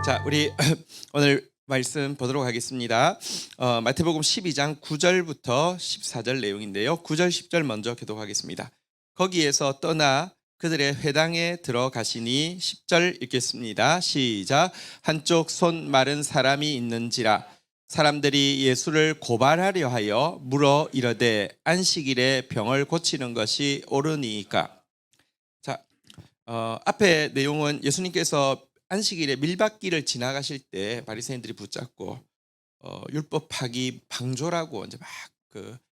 자, 우리 오늘 말씀 보도록 하겠습니다. 마태복음 12장 9절부터 14절 내용인데요. 9절 10절 먼저 교독하겠습니다. 거기에서 떠나 그들의 회당에 들어가시니 10절 읽겠습니다. 시작. 한쪽 손 마른 사람이 있는지라 사람들이 예수를 고발하려 하여 물어 이르되 안식일에 병을 고치는 것이 옳으니까. 자, 앞에 내용은 예수님께서 안식일에 밀밭길을 지나가실 때 바리새인들이 붙잡고 율법 파기 방조라고 이제 막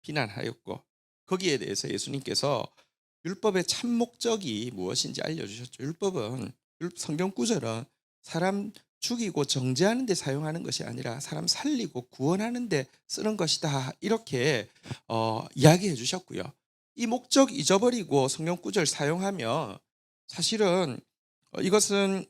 비난하였고, 거기에 대해서 예수님께서 율법의 참 목적이 무엇인지 알려주셨죠. 율법은, 성경 구절은 사람 죽이고 정죄하는 데 사용하는 것이 아니라 사람 살리고 구원하는 데 쓰는 것이다, 이렇게 이야기해 주셨고요. 이 목적 잊어버리고 성경 구절 사용하면 사실은 이것은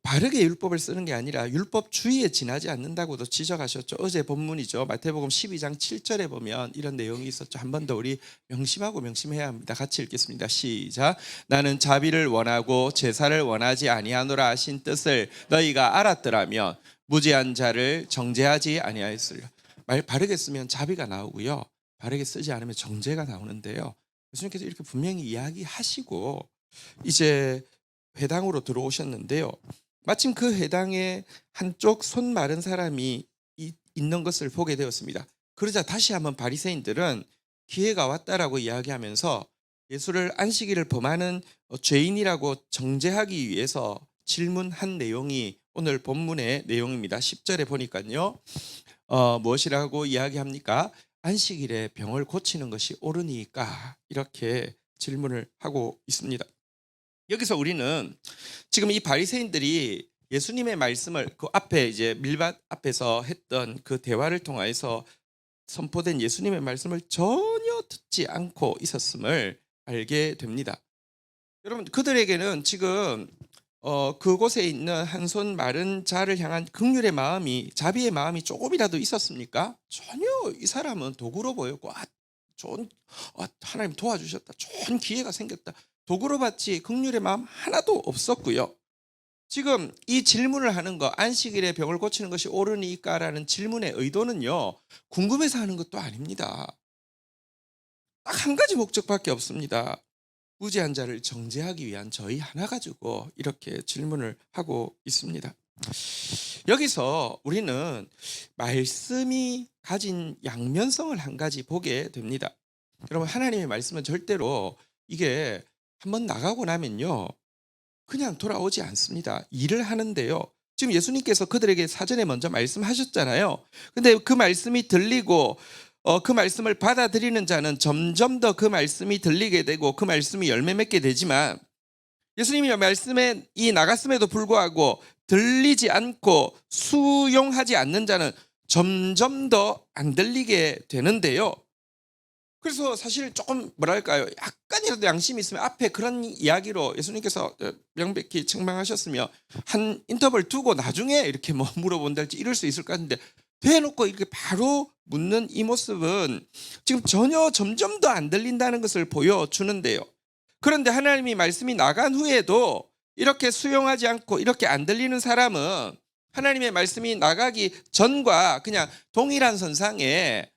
바르게 율법을 쓰는 게 아니라 율법주의에 지나지 않는다고도 지적하셨죠. 어제 본문이죠. 마태복음 12장 7절에 보면 이런 내용이 있었죠. 한 번 더 우리 명심해야 합니다. 같이 읽겠습니다. 시작. 나는 자비를 원하고 제사를 원하지 아니하노라 하신 뜻을 너희가 알았더라면 무죄한 자를 정죄하지 아니하였으리라. 말 바르게 쓰면 자비가 나오고요, 바르게 쓰지 않으면 정죄가 나오는데요, 예수님께서 이렇게 분명히 이야기하시고 이제 회당으로 들어오셨는데요, 마침 그 회당에 한쪽 손 마른 사람이 있는 것을 보게 되었습니다. 그러자 다시 한번 바리새인들은 기회가 왔다라고 이야기하면서 예수를 안식일을 범하는 죄인이라고 정죄하기 위해서 질문한 내용이 오늘 본문의 내용입니다. 10절에 보니까요, 무엇이라고 이야기합니까? 안식일에 병을 고치는 것이 옳으니까, 이렇게 질문을 하고 있습니다. 여기서 우리는 지금 이 바리새인들이 예수님의 말씀을 그 앞에 이제 밀밭 앞에서 했던 그 대화를 통해서 선포된 예수님의 말씀을 전혀 듣지 않고 있었음을 알게 됩니다. 여러분, 그들에게는 지금 그곳에 있는 한 손 마른 자를 향한 긍휼의 마음이, 자비의 마음이 조금이라도 있었습니까? 전혀. 이 사람은 도구로 보였고, 하나님 도와주셨다, 좋은 기회가 생겼다, 도구로 받지 긍휼의 마음 하나도 없었고요. 지금 이 질문을 하는 거, 안식일에 병을 고치는 것이 옳으니까라는 질문의 의도는요, 궁금해서 하는 것도 아닙니다. 딱 한 가지 목적밖에 없습니다. 무죄한 자를 정죄하기 위한 저희 하나 가지고 이렇게 질문을 하고 있습니다. 여기서 우리는 말씀이 가진 양면성을 한 가지 보게 됩니다. 여러분, 하나님의 말씀은 절대로 이게 한번 나가고 나면요, 그냥 돌아오지 않습니다. 일을 하는데요, 지금 예수님께서 그들에게 사전에 먼저 말씀하셨잖아요. 근데 그 말씀이 들리고 그 말씀을 받아들이는 자는 점점 더 그 말씀이 들리게 되고 그 말씀이 열매 맺게 되지만, 예수님이 말씀에 나갔음에도 불구하고 들리지 않고 수용하지 않는 자는 점점 더 안 들리게 되는데요. 그래서 사실 조금 뭐랄까요, 약간이라도 양심이 있으면 앞에 그런 이야기로 예수님께서 명백히 책망하셨으며 한 인터벌 두고 나중에 이렇게 뭐 물어본달지 이럴 수 있을 것 같은데, 대놓고 이렇게 바로 묻는 이 모습은 지금 전혀 점점 더 안 들린다는 것을 보여주는데요. 그런데 하나님이 말씀이 나간 후에도 이렇게 수용하지 않고 이렇게 안 들리는 사람은 하나님의 말씀이 나가기 전과 그냥 동일한 선상에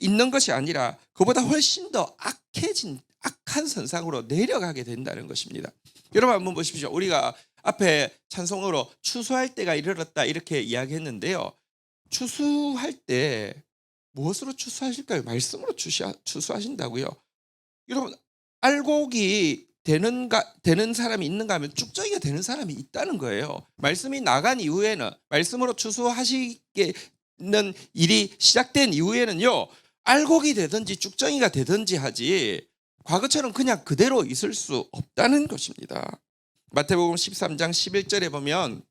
있는 것이 아니라 그보다 훨씬 더 악한 선상으로 내려가게 된다는 것입니다. 여러분, 한번 보십시오. 우리가 앞에 찬송으로 추수할 때가 이르렀다, 이렇게 이야기했는데요, 추수할 때 무엇으로 추수하실까요? 말씀으로 추수하신다고요. 여러분, 알곡이 되는 사람이 있는가 하면 쭉정이가 되는 사람이 있다는 거예요. 말씀이 나간 이후에는, 말씀으로 추수하시게 는 일이 시작된 이후에는요, 알곡이 되든지 쭉정이가 되든지 하지 과거처럼 그냥 그대로 있을 수 없다는 것입니다. 마태복음 13장 11절에 보면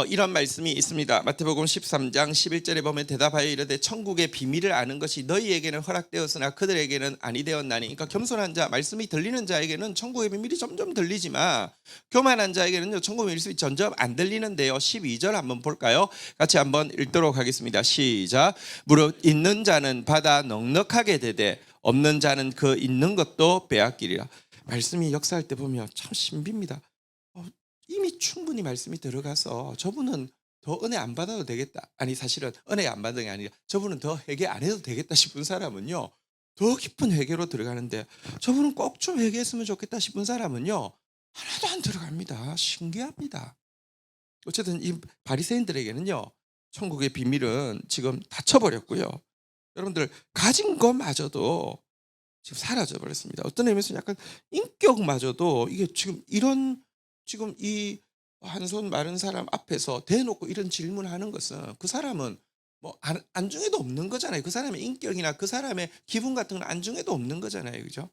이런 말씀이 있습니다. 마태복음 13장 11절에 보면 대답하여 이르되 천국의 비밀을 아는 것이 너희에게는 허락되었으나 그들에게는 아니 되었나니. 그러니까 겸손한 자, 말씀이 들리는 자에게는 천국의 비밀이 점점 들리지만 교만한 자에게는 천국의 비밀이 점점 안 들리는데요. 12절 한번 볼까요? 같이 한번 읽도록 하겠습니다. 시작. 무릇 있는 자는 받아 넉넉하게 되되 없는 자는 그 있는 것도 빼앗기리라. 말씀이 역사할 때 보면 참 신비입니다. 이미 충분히 말씀이 들어가서 저분은 더 은혜 안 받아도 되겠다. 아니 사실은 은혜 안 받는 게 아니라 저분은 더 회개 안 해도 되겠다 싶은 사람은요. 더 깊은 회개로 들어가는데 저분은 꼭 좀 회개했으면 좋겠다 싶은 사람은요. 하나도 안 들어갑니다. 신기합니다. 어쨌든 이 바리새인들에게는요. 천국의 비밀은 지금 닫혀버렸고요. 여러분들 가진 것마저도 지금 사라져 버렸습니다. 어떤 의미에서 약간 인격마저도 이게 지금 이런 지금 이 한 손 마른 사람 앞에서 대놓고 이런 질문하는 것은 그 사람은 뭐 안중에도 없는 거잖아요. 그 사람의 인격이나 그 사람의 기분 같은 건 안중에도 없는 거잖아요. 그죠?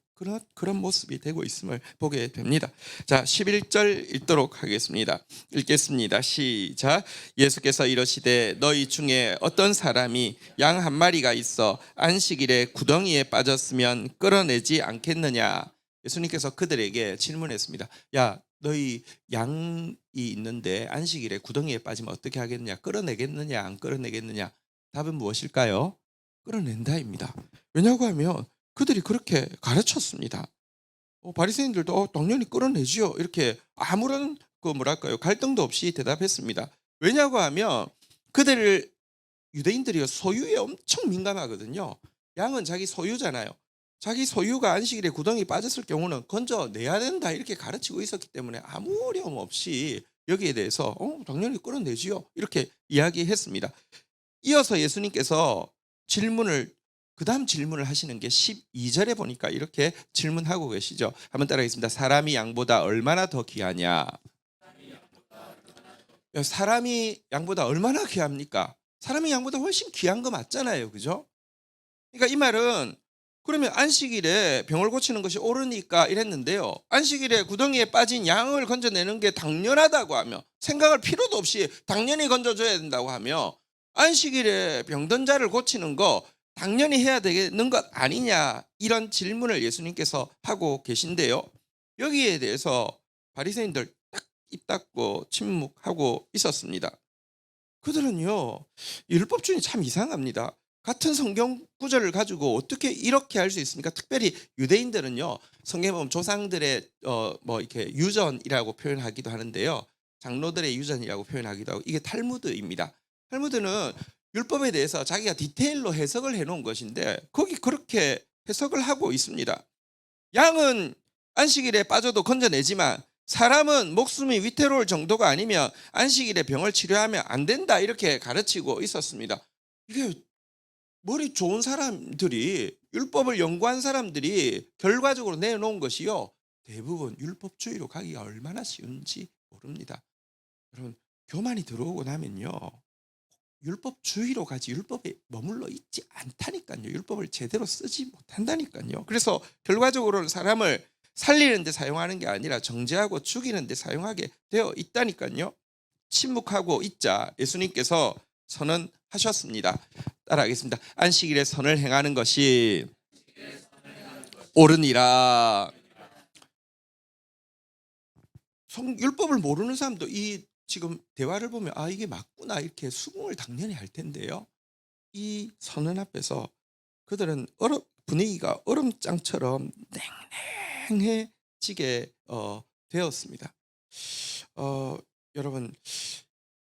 그런 모습이 되고 있음을 보게 됩니다. 자, 11절 읽도록 하겠습니다. 읽겠습니다. 시작. 예수께서 이러시되 너희 중에 어떤 사람이 양 한 마리가 있어 안식일에 구덩이에 빠졌으면 끌어내지 않겠느냐. 예수님께서 그들에게 질문했습니다. 야, 너희 양이 있는데 안식일에 구덩이에 빠지면 어떻게 하겠느냐? 끌어내겠느냐? 안 끌어내겠느냐? 답은 무엇일까요? 끌어낸다입니다. 왜냐고 하면 그들이 그렇게 가르쳤습니다. 바리새인들도 당연히 끌어내지요. 이렇게 아무런 뭐랄까요? 갈등도 없이 대답했습니다. 왜냐고 하면 그들을 유대인들이 소유에 엄청 민감하거든요. 양은 자기 소유잖아요. 자기 소유가 안식일에 구덩이 빠졌을 경우는 건져내야 된다 이렇게 가르치고 있었기 때문에 아무 어려움 없이 여기에 대해서 당연히 끌어내지요 이렇게 이야기했습니다. 이어서 예수님께서 그 다음 질문을 하시는 게 12절에 보니까 이렇게 질문하고 계시죠. 한번 따라하겠습니다. 사람이 양보다 얼마나 더 귀하냐? 사람이 양보다 얼마나 귀합니까? 사람이 양보다 훨씬 귀한 거 맞잖아요. 그죠? 그러니까 이 말은 그러면 안식일에 병을 고치는 것이 옳으니까 이랬는데요. 안식일에 구덩이에 빠진 양을 건져내는 게 당연하다고 하며 생각할 필요도 없이 당연히 건져줘야 된다고 하며 안식일에 병든 자를 고치는 거 당연히 해야 되는 것 아니냐 이런 질문을 예수님께서 하고 계신데요. 여기에 대해서 바리새인들 딱 입 닫고 침묵하고 있었습니다. 그들은요 율법주의 참 이상합니다. 같은 성경 구절을 가지고 어떻게 이렇게 할 수 있습니까? 특별히 유대인들은요 성경에 보면 조상들의 뭐 이렇게 유전이라고 표현하기도 하는데요, 장로들의 유전이라고 표현하기도 하고 이게 탈무드입니다. 탈무드는 율법에 대해서 자기가 디테일로 해석을 해놓은 것인데 거기 그렇게 해석을 하고 있습니다. 양은 안식일에 빠져도 건져내지만 사람은 목숨이 위태로울 정도가 아니면 안식일에 병을 치료하면 안 된다 이렇게 가르치고 있었습니다. 이게 머리 좋은 사람들이 율법을 연구한 사람들이 결과적으로 내놓은 것이요 대부분 율법주의로 가기가 얼마나 쉬운지 모릅니다. 여러분 교만이 들어오고 나면요 율법주의로 가지 율법에 머물러 있지 않다니까요. 율법을 제대로 쓰지 못한다니까요. 그래서 결과적으로는 사람을 살리는 데 사용하는 게 아니라 정죄하고 죽이는 데 사용하게 되어 있다니까요. 침묵하고 있자 예수님께서 선언하셨습니다. 따라하겠습니다. 안식일에 선을 행하는 것이 옳으니라. 율법을 모르는 사람도 이 지금 대화를 보면 이게 맞구나 이렇게 수긍을 당연히 할 텐데요. 이 선언 앞에서 그들은 분위기가 얼음장처럼 냉랭해지게 되었습니다. 여러분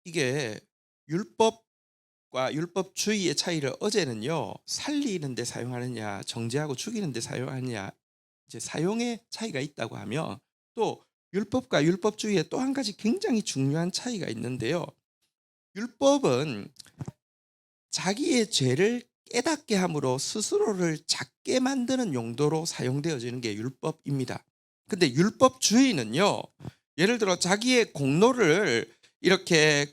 이게 율법과 율법주의의 차이를 어제는요 살리는 데 사용하느냐 정죄하고 죽이는 데 사용하느냐 이제 사용의 차이가 있다고 하면 또 율법과 율법주의의 또 한 가지 굉장히 중요한 차이가 있는데요. 율법은 자기의 죄를 깨닫게 함으로 스스로를 작게 만드는 용도로 사용되어지는 게 율법입니다. 근데 율법주의는요 예를 들어 자기의 공로를 이렇게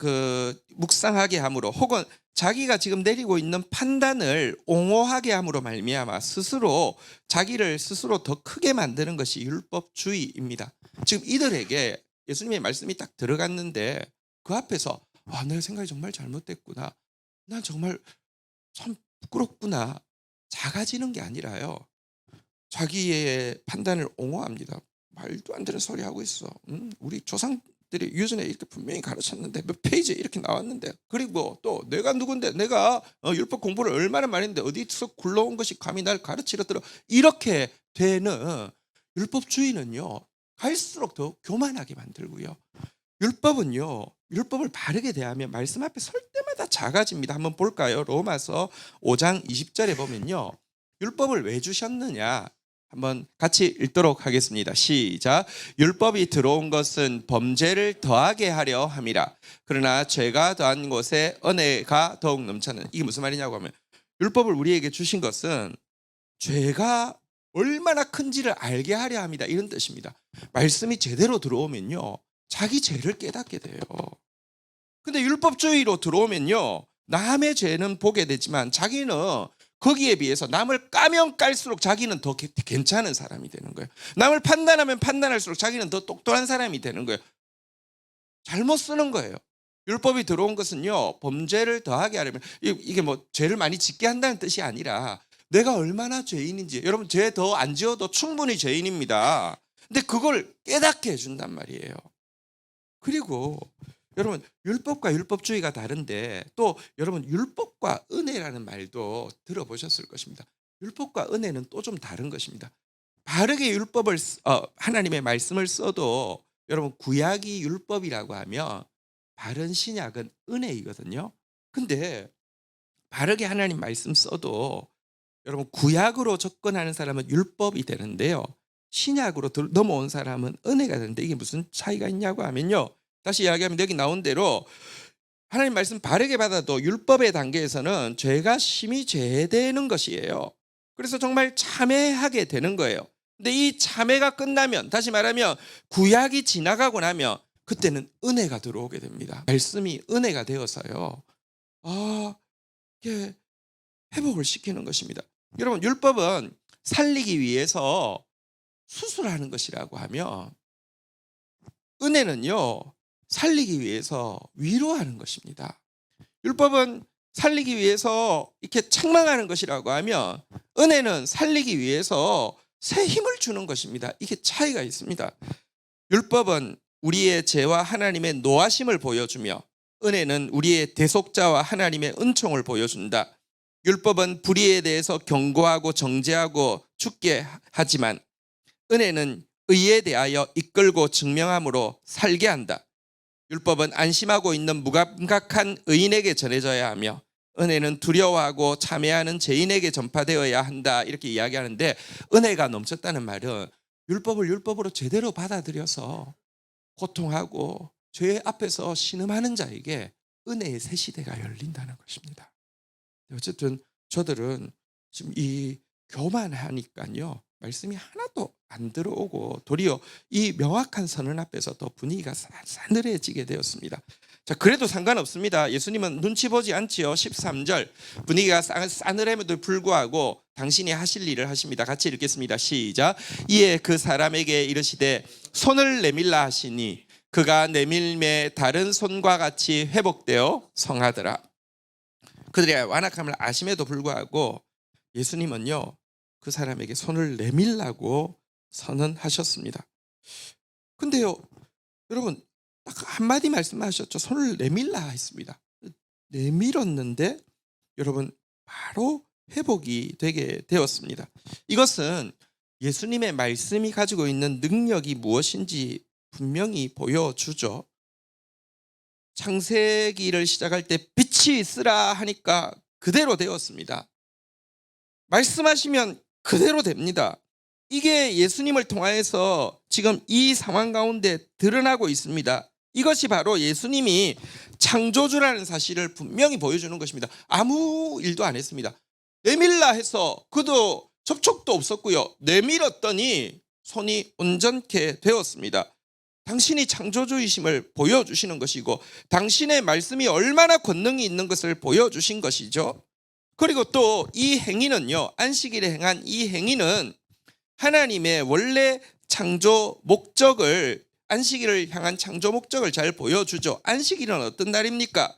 묵상하게 함으로 혹은 자기가 지금 내리고 있는 판단을 옹호하게 함으로 말미암아 자기를 스스로 더 크게 만드는 것이 율법주의입니다. 지금 이들에게 예수님의 말씀이 딱 들어갔는데 그 앞에서 내 생각이 정말 잘못됐구나, 난 정말 참 부끄럽구나, 작아지는 게 아니라요 자기의 판단을 옹호합니다. 말도 안 되는 소리 하고 있어. 우리 조상들이 유전에 이렇게 분명히 가르쳤는데 몇 페이지에 이렇게 나왔는데, 그리고 또 내가 누군데, 내가 율법 공부를 얼마나 많이 했는데 어디서 굴러온 것이 감히 날 가르치려 들어, 이렇게 되는 율법주의는요 갈수록 더 교만하게 만들고요 율법은요. 율법을 바르게 대하면 말씀 앞에 설 때마다 작아집니다. 한번 볼까요? 로마서 5장 20절에 보면요. 율법을 왜 주셨느냐? 한번 같이 읽도록 하겠습니다. 시작. 율법이 들어온 것은 범죄를 더하게 하려 함이라. 그러나 죄가 더한 곳에 은혜가 더욱 넘쳐는. 이게 무슨 말이냐고 하면 율법을 우리에게 주신 것은 죄가 얼마나 큰지를 알게 하려 합니다. 이런 뜻입니다. 말씀이 제대로 들어오면요. 자기 죄를 깨닫게 돼요. 근데 율법주의로 들어오면요. 남의 죄는 보게 되지만 자기는 거기에 비해서 남을 까면 깔수록 자기는 더 괜찮은 사람이 되는 거예요. 남을 판단하면 판단할수록 자기는 더 똑똑한 사람이 되는 거예요. 잘못 쓰는 거예요. 율법이 들어온 것은요. 범죄를 더하게 하려면 이게 뭐 죄를 많이 짓게 한다는 뜻이 아니라 내가 얼마나 죄인인지. 여러분 죄 더 안 지어도 충분히 죄인입니다. 근데 그걸 깨닫게 해준단 말이에요. 그리고 여러분 율법과 율법주의가 다른데 또 여러분 율법과 은혜라는 말도 들어보셨을 것입니다. 율법과 은혜는 또 좀 다른 것입니다. 바르게 율법을 하나님의 말씀을 써도 여러분 구약이 율법이라고 하면 바른 신약은 은혜이거든요. 근데 바르게 하나님 말씀 써도 여러분 구약으로 접근하는 사람은 율법이 되는데요. 신약으로 넘어온 사람은 은혜가 되는데 이게 무슨 차이가 있냐고 하면요. 다시 이야기하면 여기 나온 대로 하나님 말씀 바르게 받아도 율법의 단계에서는 죄가 심히 죄되는 것이에요. 그래서 정말 참회하게 되는 거예요. 근데 이 참회가 끝나면 다시 말하면 구약이 지나가고 나면 그때는 은혜가 들어오게 됩니다. 말씀이 은혜가 되어서요. 이게 회복을 시키는 것입니다. 여러분 율법은 살리기 위해서 수술하는 것이라고 하면 은혜는요. 살리기 위해서 위로하는 것입니다. 율법은 살리기 위해서 이렇게 책망하는 것이라고 하면 은혜는 살리기 위해서 새 힘을 주는 것입니다. 이게 차이가 있습니다. 율법은 우리의 죄와 하나님의 노하심을 보여주며 은혜는 우리의 대속자와 하나님의 은총을 보여준다. 율법은 불의에 대해서 경고하고 정죄하고 죽게 하지만 은혜는 의에 대하여 이끌고 증명함으로 살게 한다. 율법은 안심하고 있는 무감각한 의인에게 전해져야 하며 은혜는 두려워하고 참회하는 죄인에게 전파되어야 한다. 이렇게 이야기하는데 은혜가 넘쳤다는 말은 율법을 율법으로 제대로 받아들여서 고통하고 죄 앞에서 신음하는 자에게 은혜의 새 시대가 열린다는 것입니다. 어쨌든 저들은 지금 이 교만하니까요. 말씀이 하나도 안 들어오고 도리어 이 명확한 선언 앞에서 더 분위기가 싸늘해지게 되었습니다. 자, 그래도 상관없습니다. 예수님은 눈치 보지 않지요. 13절 분위기가 싸늘함에도 불구하고 당신이 하실 일을 하십니다. 같이 읽겠습니다. 시작. 이에 그 사람에게 이르시되 손을 내밀라 하시니 그가 내밀매 다른 손과 같이 회복되어 성하더라. 그들의 완악함을 아심에도 불구하고 예수님은요. 그 사람에게 손을 내밀라고 선언하셨습니다. 근데요. 여러분 딱 한마디 말씀하셨죠. 손을 내밀라 했습니다. 내밀었는데 여러분 바로 회복이 되게 되었습니다. 이것은 예수님의 말씀이 가지고 있는 능력이 무엇인지 분명히 보여주죠. 창세기를 시작할 때 빛이 있으라 하니까 그대로 되었습니다. 말씀하시면 그대로 됩니다. 이게 예수님을 통하여서 지금 이 상황 가운데 드러나고 있습니다. 이것이 바로 예수님이 창조주라는 사실을 분명히 보여주는 것입니다. 아무 일도 안 했습니다. 내밀라 해서 그도 접촉도 없었고요. 내밀었더니 손이 온전케 되었습니다. 당신이 창조주이심을 보여주시는 것이고 당신의 말씀이 얼마나 권능이 있는 것을 보여주신 것이죠. 그리고 또 이 행위는요. 안식일에 행한 이 행위는 하나님의 원래 창조 목적을 안식일을 향한 창조 목적을 잘 보여주죠. 안식일은 어떤 날입니까?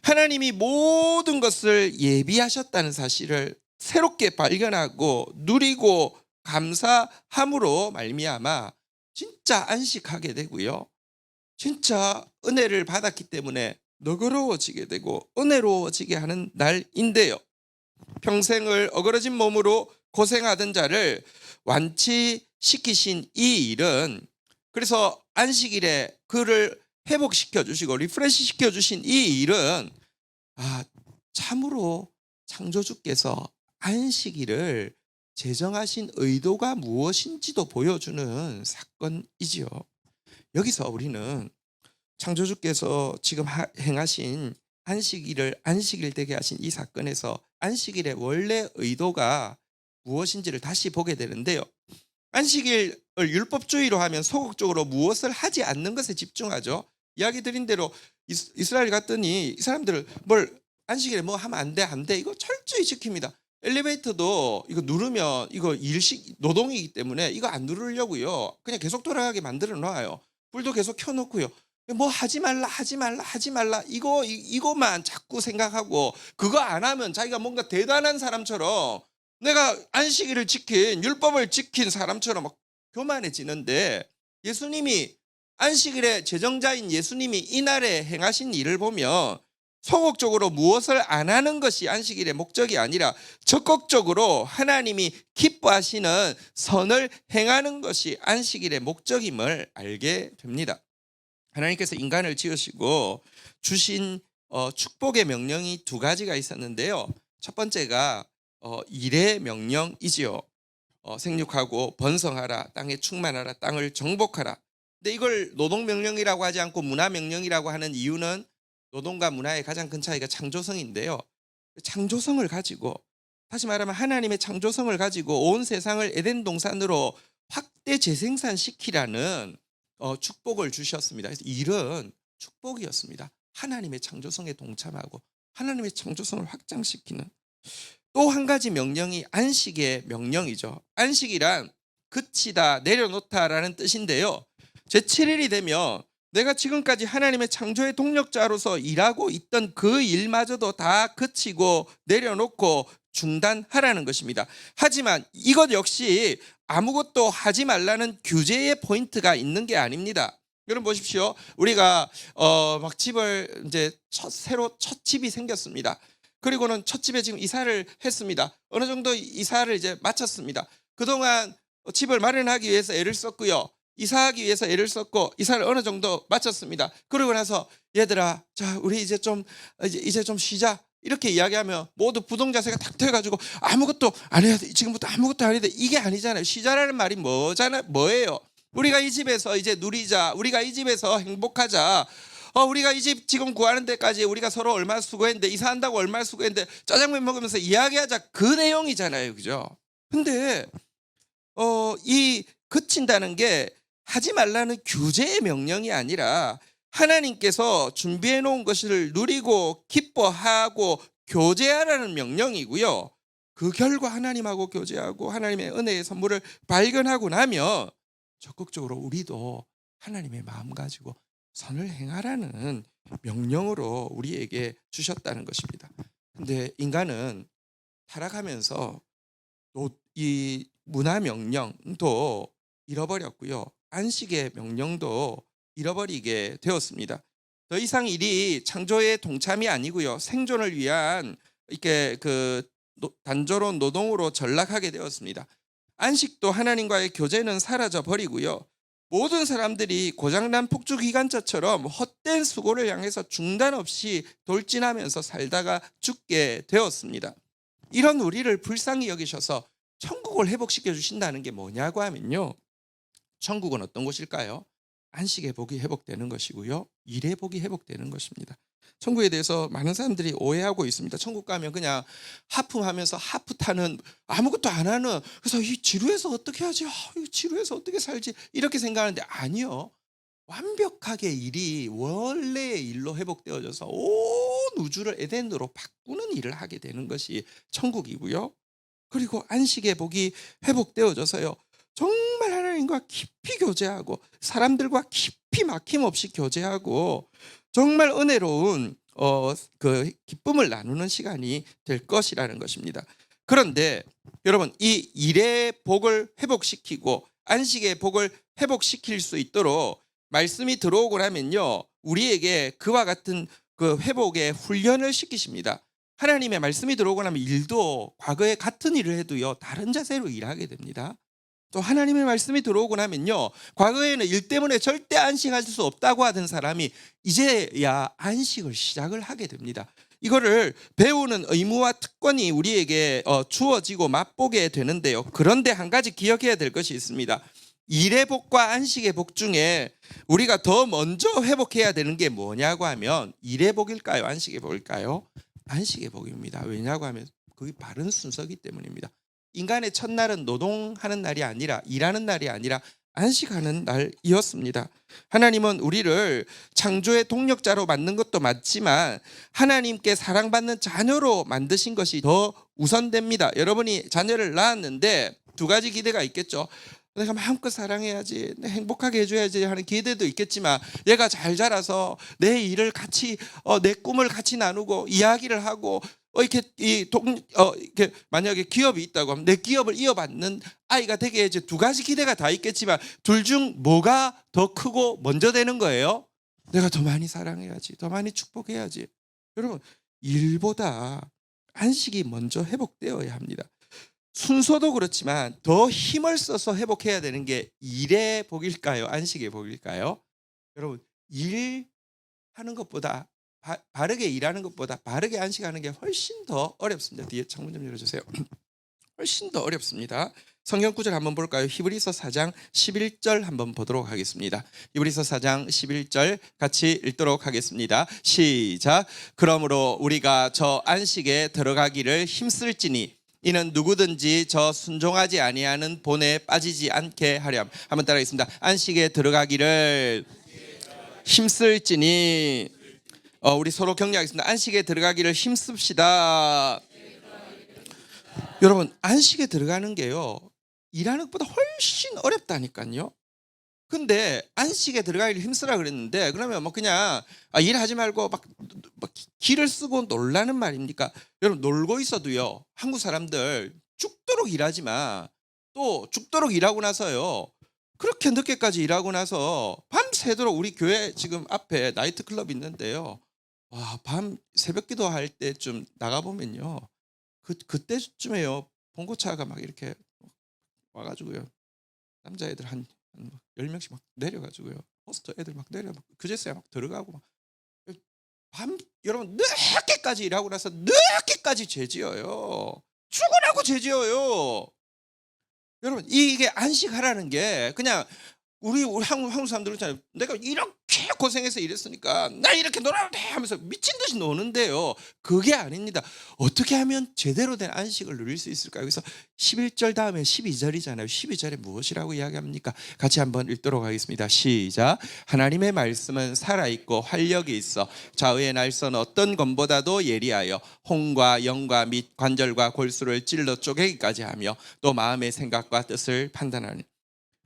하나님이 모든 것을 예비하셨다는 사실을 새롭게 발견하고 누리고 감사함으로 말미암아 진짜 안식하게 되고요. 진짜 은혜를 받았기 때문에 너그러워지게 되고 은혜로워지게 하는 날인데요. 평생을 어그러진 몸으로 고생하던 자를 완치시키신 이 일은 그래서 안식일에 그를 회복시켜 주시고 리프레시 시켜 주신 이 일은 참으로 창조주께서 안식일을 제정하신 의도가 무엇인지도 보여주는 사건이지요. 여기서 우리는 창조주께서 지금 행하신 안식일을 안식일 되게 하신 이 사건에서 안식일의 원래 의도가 무엇인지를 다시 보게 되는데요. 안식일을 율법주의로 하면 소극적으로 무엇을 하지 않는 것에 집중하죠. 이야기 드린 대로 이스라엘 갔더니 이 사람들을 안식일에 뭐 하면 안 돼 이거 철저히 지킵니다. 엘리베이터도 이거 누르면 이거 일식 노동이기 때문에 이거 안 누르려고요. 그냥 계속 돌아가게 만들어 놔요. 불도 계속 켜놓고요. 뭐 하지 말라 이거만 자꾸 생각하고 그거 안 하면 자기가 뭔가 대단한 사람처럼 내가 안식일을 지킨 율법을 지킨 사람처럼 막 교만해지는데, 예수님이 안식일의 제정자인 예수님이 이날에 행하신 일을 보면 소극적으로 무엇을 안 하는 것이 안식일의 목적이 아니라 적극적으로 하나님이 기뻐하시는 선을 행하는 것이 안식일의 목적임을 알게 됩니다. 하나님께서 인간을 지으시고 주신 축복의 명령이 두 가지가 있었는데요. 첫 번째가 일의 명령이지요. 생육하고 번성하라, 땅에 충만하라, 땅을 정복하라. 근데 이걸 노동명령이라고 하지 않고 문화명령이라고 하는 이유는 노동과 문화의 가장 큰 차이가 창조성인데요. 창조성을 가지고, 다시 말하면 하나님의 창조성을 가지고 온 세상을 에덴 동산으로 확대 재생산시키라는 축복을 주셨습니다. 그래서 일은 축복이었습니다. 하나님의 창조성에 동참하고 하나님의 창조성을 확장시키는. 또 한 가지 명령이 안식의 명령이죠. 안식이란 그치다, 내려놓다라는 뜻인데요. 제7일이 되면 내가 지금까지 하나님의 창조의 동력자로서 일하고 있던 그 일마저도 다 그치고 내려놓고 중단하라는 것입니다. 하지만 이것 역시 아무것도 하지 말라는 규제의 포인트가 있는 게 아닙니다. 여러분 보십시오. 우리가 막 집을 이제 새로 첫 집이 생겼습니다. 그리고는 첫 집에 지금 이사를 했습니다. 어느 정도 이사를 이제 마쳤습니다. 그동안 집을 마련하기 위해서 애를 썼고요. 이사하기 위해서 애를 썼고 이사를 어느 정도 마쳤습니다. 그러고 나서 얘들아, 자 우리 이제 좀 쉬자. 이렇게 이야기하면 모두 부동자세가 탁 트여가지고 아무것도 안 해야 돼. 지금부터 아무것도 안 해야 돼. 이게 아니잖아요. 쉬자라는 말이 뭐예요? 우리가 이 집에서 이제 누리자. 우리가 이 집에서 행복하자. 우리가 이 집 지금 구하는 데까지 우리가 서로 얼마나 수고했는데, 이사한다고 얼마나 수고했는데, 짜장면 먹으면서 이야기하자. 그 내용이잖아요. 그죠? 근데 이 그친다는 게 하지 말라는 규제의 명령이 아니라 하나님께서 준비해 놓은 것을 누리고 기뻐하고 교제하라는 명령이고요. 그 결과 하나님하고 교제하고 하나님의 은혜의 선물을 발견하고 나면 적극적으로 우리도 하나님의 마음 가지고 선을 행하라는 명령으로 우리에게 주셨다는 것입니다. 근데 인간은 타락하면서 또 이 문화 명령도 잃어버렸고요. 안식의 명령도 잃어버리게 되었습니다. 더 이상 일이 창조의 동참이 아니고요. 생존을 위한 이렇게 단조로운 노동으로 전락하게 되었습니다. 안식도 하나님과의 교제는 사라져 버리고요. 모든 사람들이 고장난 폭주기관차처럼 헛된 수고를 향해서 중단 없이 돌진하면서 살다가 죽게 되었습니다. 이런 우리를 불쌍히 여기셔서 천국을 회복시켜 주신다는 게 뭐냐고 하면요. 천국은 어떤 곳일까요? 안식의 복이 회복되는 것이고요. 일의 복이 회복되는 것입니다. 천국에 대해서 많은 사람들이 오해하고 있습니다. 천국 가면 그냥 하품하면서 하프 타는, 아무것도 안 하는, 그래서 이 지루해서 어떻게 하지? 이 지루해서 어떻게 살지? 이렇게 생각하는데 아니요. 완벽하게 일이 원래의 일로 회복되어져서 온 우주를 에덴으로 바꾸는 일을 하게 되는 것이 천국이고요. 그리고 안식의 복이 회복되어져서요. 정말 하나님과 깊이 교제하고 사람들과 깊이 막힘없이 교제하고 정말 은혜로운 그 기쁨을 나누는 시간이 될 것이라는 것입니다. 그런데 여러분, 이 일의 복을 회복시키고 안식의 복을 회복시킬 수 있도록 말씀이 들어오고 나면요, 우리에게 그와 같은 그 회복의 훈련을 시키십니다. 하나님의 말씀이 들어오고 나면 일도 과거에 같은 일을 해도요, 다른 자세로 일하게 됩니다. 또 하나님의 말씀이 들어오고 나면요, 과거에는 일 때문에 절대 안식할 수 없다고 하던 사람이 이제야 안식을 시작을 하게 됩니다. 이거를 배우는 의무와 특권이 우리에게 주어지고 맛보게 되는데요. 그런데 한 가지 기억해야 될 것이 있습니다. 일의 복과 안식의 복 중에 우리가 더 먼저 회복해야 되는 게 뭐냐고 하면 일의 복일까요? 안식의 복일까요? 안식의 복입니다. 왜냐고 하면 그게 바른 순서이기 때문입니다. 인간의 첫날은 노동하는 날이 아니라 일하는 날이 아니라 안식하는 날이었습니다. 하나님은 우리를 창조의 동력자로 만든 것도 맞지만 하나님께 사랑받는 자녀로 만드신 것이 더 우선됩니다. 여러분이 자녀를 낳았는데 두 가지 기대가 있겠죠. 내가 마음껏 사랑해야지, 행복하게 해줘야지 하는 기대도 있겠지만, 얘가 잘 자라서 내 일을 같이 내 꿈을 같이 나누고 이야기를 하고 이렇게 만약에 기업이 있다고 하면 내 기업을 이어받는 아이가 되게 이제 두 가지 기대가 다 있겠지만, 둘 중 뭐가 더 크고 먼저 되는 거예요? 내가 더 많이 사랑해야지, 더 많이 축복해야지. 여러분, 일보다 안식이 먼저 회복되어야 합니다. 순서도 그렇지만 더 힘을 써서 회복해야 되는 게 일의 복일까요? 안식의 복일까요? 여러분, 일하는 것보다 바르게 일하는 것보다 바르게 안식하는 게 훨씬 더 어렵습니다. 뒤에 창문 좀 열어주세요. 훨씬 더 어렵습니다. 성경 구절 한번 볼까요? 히브리서 4장 11절 한번 보도록 하겠습니다. 히브리서 4장 11절 같이 읽도록 하겠습니다. 시작. 그러므로 우리가 저 안식에 들어가기를 힘쓸지니 이는 누구든지 저 순종하지 아니하는 본에 빠지지 않게 하렴. 한번 따라하겠습니다. 안식에 들어가기를 힘쓸지니, 우리 서로 격려하겠습니다. 안식에 들어가기를 힘씁시다. 여러분, 안식에 들어가는 게요, 일하는 것보다 훨씬 어렵다니까요. 근데 안식에 들어가기를 힘쓰라 그랬는데, 그러면 뭐 그냥 일하지 말고 막 기를 쓰고 놀라는 말입니까? 여러분, 놀고 있어도요, 한국 사람들 죽도록 일하지만 또 죽도록 일하고 나서요, 그렇게 늦게까지 일하고 나서 밤새도록, 우리 교회 지금 앞에 나이트클럽 있는데요, 와, 밤 새벽 기도할 때쯤 나가보면요, 그때쯤에요, 봉고차가 막 이렇게 와가지고요, 남자애들 한 10명씩 막 내려가지고요, 호스트 애들 막 내려, 그제서야 막 들어가고 막 여러분, 늦게까지 일하고 나서 늦게까지 죄지어요. 출근하고 죄지어요. 여러분, 이게 안식하라는 게 그냥 우리 한국 사람들 있잖아요. 내가 이렇게 고생해서 일했으니까 나 이렇게 놀아도 돼 하면서 미친 듯이 노는데요. 그게 아닙니다. 어떻게 하면 제대로 된 안식을 누릴 수 있을까요? 그래서 11절 다음에 12절이잖아요. 12절에 무엇이라고 이야기합니까? 같이 한번 읽도록 하겠습니다. 시작. 하나님의 말씀은 살아있고 활력이 있어 좌우의 날선 어떤 검보다도 예리하여 혼과 영과 및 관절과 골수를 찔러 쪼개기까지 하며 또 마음의 생각과 뜻을 판단하는.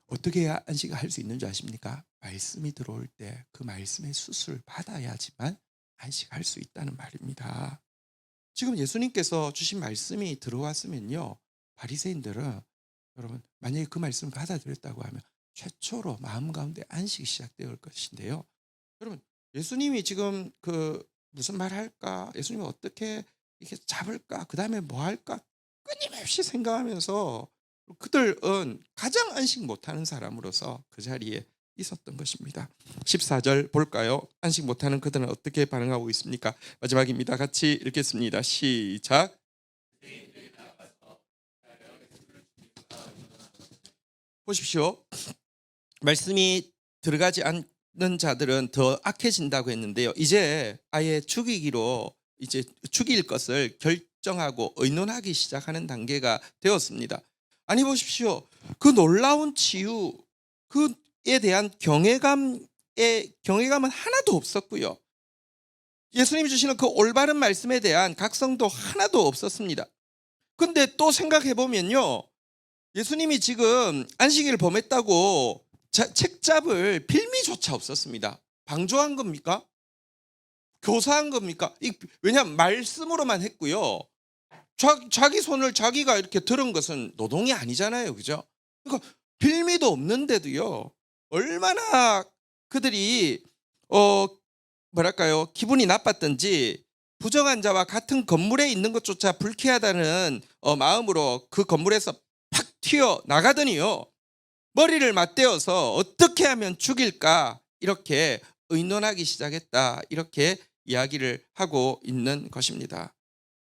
어떻게 해야 안식을 할 수 있는 줄 아십니까? 말씀이 들어올 때 그 말씀의 수술을 받아야지만 안식할 수 있다는 말입니다. 지금 예수님께서 주신 말씀이 들어왔으면요, 바리새인들은, 여러분, 만약에 그 말씀을 받아들였다고 하면 최초로 마음 가운데 안식이 시작될 것인데요. 여러분, 예수님이 지금 무슨 말 할까? 예수님이 어떻게 이렇게 잡을까? 그 다음에 뭐 할까? 끊임없이 생각하면서 그들은 가장 안식 못하는 사람으로서 그 자리에 있었던 것입니다. 14절 볼까요? 안식 못하는 그들은 어떻게 반응하고 있습니까? 마지막입니다. 같이 읽겠습니다. 시작. 보십시오. 말씀이 들어가지 않는 자들은 더 악해진다고 했는데요, 이제 아예 죽이기로 이제 죽일 것을 결정하고 의논하기 시작하는 단계가 되었습니다. 아니, 보십시오. 그 놀라운 치유, 그에 대한 경외감은 하나도 없었고요. 예수님이 주시는 그 올바른 말씀에 대한 각성도 하나도 없었습니다. 근데 또 생각해 보면요, 예수님이 지금 안식일을 범했다고 책 잡을 빌미조차 없었습니다. 방조한 겁니까? 교사한 겁니까? 왜냐하면 말씀으로만 했고요, 자기 손을 자기가 이렇게 들은 것은 노동이 아니잖아요, 그죠? 그러니까 빌미도 없는데도요, 얼마나 그들이 뭐랄까요, 기분이 나빴던지, 부정한 자와 같은 건물에 있는 것조차 불쾌하다는 마음으로 그 건물에서 팍 튀어 나가더니요. 머리를 맞대어서 어떻게 하면 죽일까 이렇게 의논하기 시작했다. 이렇게 이야기를 하고 있는 것입니다.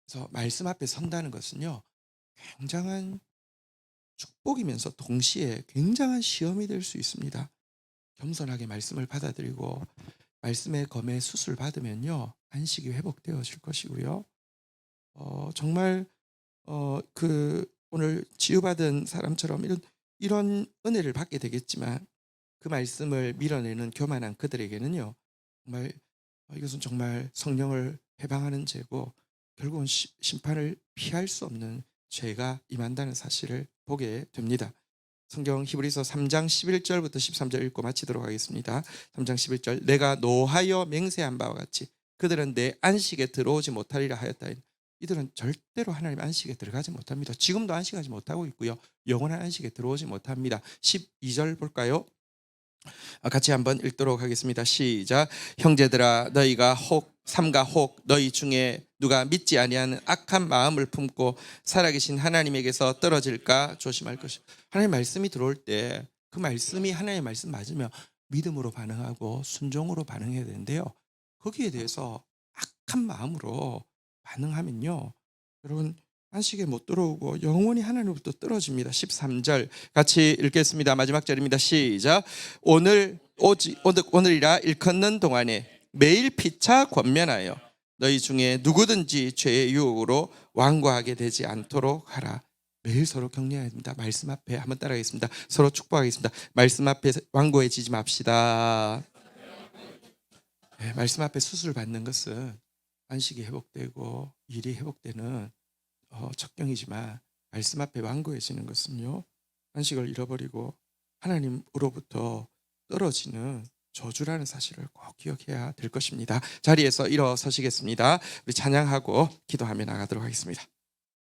그래서 말씀 앞에 선다는 것은요. 굉장한 축복이면서 동시에 굉장한 시험이 될 수 있습니다. 겸손하게 말씀을 받아들이고 말씀의 검에 수술 받으면요. 안식이 회복되어질 것이고요. 정말 오늘 치유받은 사람처럼 이런 은혜를 받게 되겠지만 그 말씀을 밀어내는 교만한 그들에게는요. 정말 이것은 정말 성령을 해방하는 죄고 결국은 심판을 피할 수 없는 죄가 임한다는 사실을 보게 됩니다. 성경 히브리서 3장 11절부터 13절 읽고 마치도록 하겠습니다. 3장 11절 내가 노하여 맹세한 바와 같이 그들은 내 안식에 들어오지 못하리라 하였다. 이들은 절대로 하나님 안식에 들어가지 못합니다. 지금도 안식하지 못하고 있고요. 영원한 안식에 들어오지 못합니다. 12절 볼까요? 같이 한번 읽도록 하겠습니다. 시작. 형제들아 너희가 삼가 혹 너희 중에 누가 믿지 아니하는 악한 마음을 품고 살아계신 하나님에게서 떨어질까 조심할 것이다. 하나님 말씀이 들어올 때 그 말씀이 하나님의 말씀 맞으면 믿음으로 반응하고 순종으로 반응해야 되는데요. 거기에 대해서 악한 마음으로 반응하면요. 여러분 안식에 못 들어오고 영원히 하나님으로부터 떨어집니다. 13절 같이 읽겠습니다. 마지막 절입니다. 시작. 오늘이라 일컫는 동안에 매일 피차 권면하여 너희 중에 누구든지 죄의 유혹으로 완고하게 되지 않도록 하라. 매일 서로 격려해야 됩니다. 말씀 앞에 한번 따라하겠습니다. 서로 축복하겠습니다. 말씀 앞에 완고해지지 맙시다. 네, 말씀 앞에 수술 받는 것은 안식이 회복되고 일이 회복되는 척경이지만 말씀 앞에 완고해지는 것은요. 안식을 잃어버리고 하나님으로부터 떨어지는 저주라는 사실을 꼭 기억해야 될 것입니다. 자리에서 일어서시겠습니다. 우리 찬양하고 기도하며 나가도록 하겠습니다.